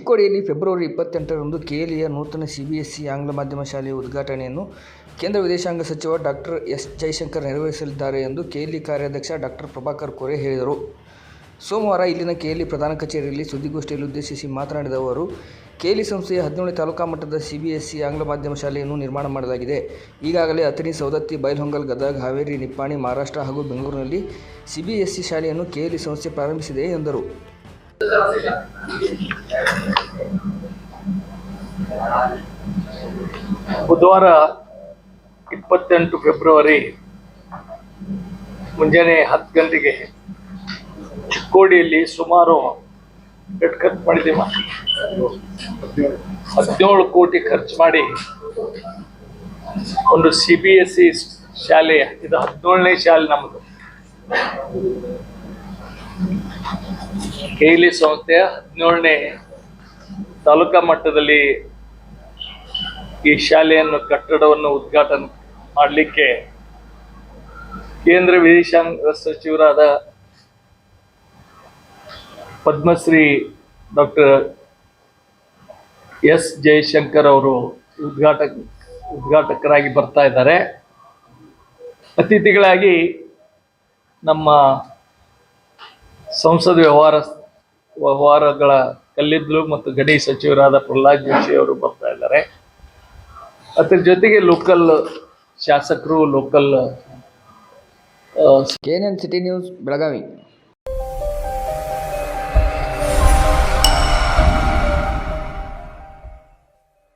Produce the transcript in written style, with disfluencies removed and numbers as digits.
ಚಿಕ್ಕೋಡಿಯಲ್ಲಿ February 28ರಂದು ಕೆಎಲ್ಇಯ ನೂತನ CBSE ಆಂಗ್ಲ ಮಾಧ್ಯಮ ಶಾಲೆಯ ಉದ್ಘಾಟನೆಯನ್ನು ಕೇಂದ್ರ ವಿದೇಶಾಂಗ ಸಚಿವ ಡಾಕ್ಟರ್ ಎಸ್. ಜಯಶಂಕರ್ ನೆರವೇರಿಸಲಿದ್ದಾರೆ ಎಂದು ಕೆಎಲ್ಇ ಕಾರ್ಯಾಧ್ಯಕ್ಷ ಡಾಕ್ಟರ್ ಪ್ರಭಾಕರ್ ಕೋರೆ ಹೇಳಿದರು. ಸೋಮವಾರ ಇಲ್ಲಿನ ಕೆಎಲ್ಇ ಪ್ರಧಾನ ಕಚೇರಿಯಲ್ಲಿ ಸುದ್ದಿಗೋಷ್ಠಿಯಲ್ಲಿ ಉದ್ದೇಶಿಸಿ ಮಾತನಾಡಿದ ಅವರು, ಕೆಎಲ್ಇ ಸಂಸ್ಥೆಯ 17ನೇ ತಾಲೂಕಾ ಮಟ್ಟದ ಸಿಬಿಎಸ್ಇ ಆಂಗ್ಲ ಮಾಧ್ಯಮ ಶಾಲೆಯನ್ನು ನಿರ್ಮಾಣ ಮಾಡಲಾಗಿದೆ. ಈಗಾಗಲೇ ಅಥಣಿ, ಸವದತ್ತಿ, ಬೈಲಹೊಂಗಲ, ಗದಗ, ಹಾವೇರಿ, ನಿಪ್ಪಾಣಿ, ಮಹಾರಾಷ್ಟ್ರ ಹಾಗೂ ಬೆಂಗಳೂರಿನಲ್ಲಿ ಸಿಬಿಎಸ್ಇ ಶಾಲೆಯನ್ನು ಕೆಎಲ್ಇ ಸಂಸ್ಥೆ ಪ್ರಾರಂಭಿಸಿದೆ ಎಂದರು. ಬುಧವಾರ 28 ಫೆಬ್ರವರಿ ಮುಂಜಾನೆ 10 ಗಂಟೆಗೆ ಚಿಕ್ಕೋಡಿಯಲ್ಲಿ ಸುಮಾರು 17 ಕೋಟಿ ಖರ್ಚು ಮಾಡಿ ಒಂದು ಸಿಬಿಎಸ್ಇ ಶಾಲೆ, ಇದು 17ನೇ ಶಾಲೆ ನಮ್ಮದು. ಕೆಎಲ್ಇ ಸಂಸ್ಥೆಯ 17ನೇ ತಾಲೂಕಾ ಮಟ್ಟದಲ್ಲಿ ಈ ಶಾಲೆಯನ್ನು ಕಟ್ಟಡವನ್ನು ಉದ್ಘಾಟನೆ ಮಾಡಲಿಕ್ಕೆ ಕೇಂದ್ರ ವಿದೇಶಾಂಗ ಸಚಿವರಾದ ಪದ್ಮಶ್ರೀ ಡಾಕ್ಟರ್ ಎಸ್. ಜಯಶಂಕರ್ ಅವರು ಉದ್ಘಾಟಕರಾಗಿ ಬರ್ತಾ ಇದ್ದಾರೆ. ಅತಿಥಿಗಳಾಗಿ ನಮ್ಮ ಸಂಸದ ವ್ಯವಹಾರಗಳ ಕಲ್ಲಿದ್ದಲು ಮತ್ತು ಗಣಿ ಸಚಿವರಾದ ಪ್ರಹ್ಲಾದ್ ಜೋಶಿ ಅವರು ಬರ್ತಾ ಇದ್ದಾರೆ. ಅದರ ಜೊತೆಗೆ ಲೋಕಲ್ ಶಾಸಕರು, local KNN city news Belagavi.